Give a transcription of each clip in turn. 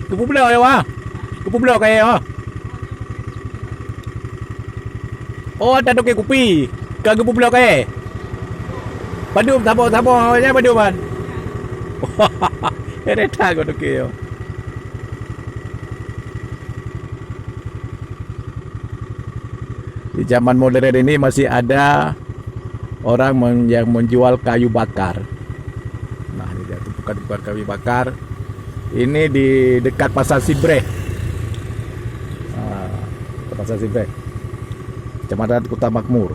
Kupu belah ya wah. Kupu belah kayak oh. Oh, ada toke kupi. Kagak kupu belah kayak. Padum tabo nya padum man. Ereta kau toke yo. Di zaman modern ini masih ada orang yang menjual kayu bakar. Nah, ini dia tumpukan kayu bakar. Ini di dekat Pasar Sibreh. Pasar Sibreh, Kecamatan Kota Makmur.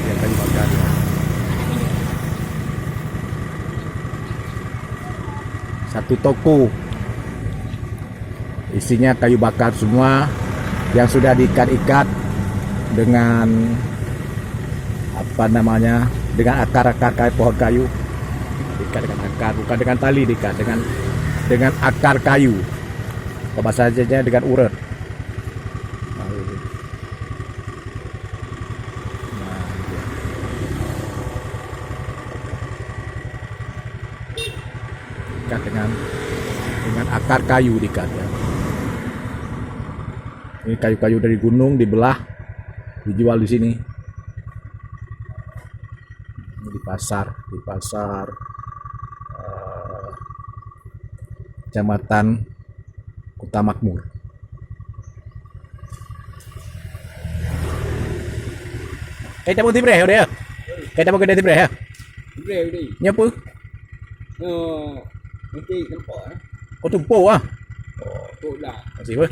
Yang kayu bakar. Satu toko isinya kayu bakar semua yang sudah diikat-ikat dengan apa namanya, dengan akar-akar kayu pohon kayu, diikat dengan akar, bukan dengan tali, diikat dengan akar kayu, apa saja dengan urat. Diikat dengan akar kayu, diikat ya. Ini kayu-kayu dari gunung dibelah, dijual di sini. Ini di pasar Kecamatan Kota Makmur. Kita mau tibre ya? Kita mau kedai tibre ya? Tibre. Nyapa? Nanti nampak Oh, Tumpuk ah. Tumpuk lah. Masih apa?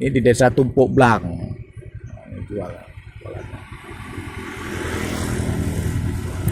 Ini di Desa Tumpuk Blang. Ini jual.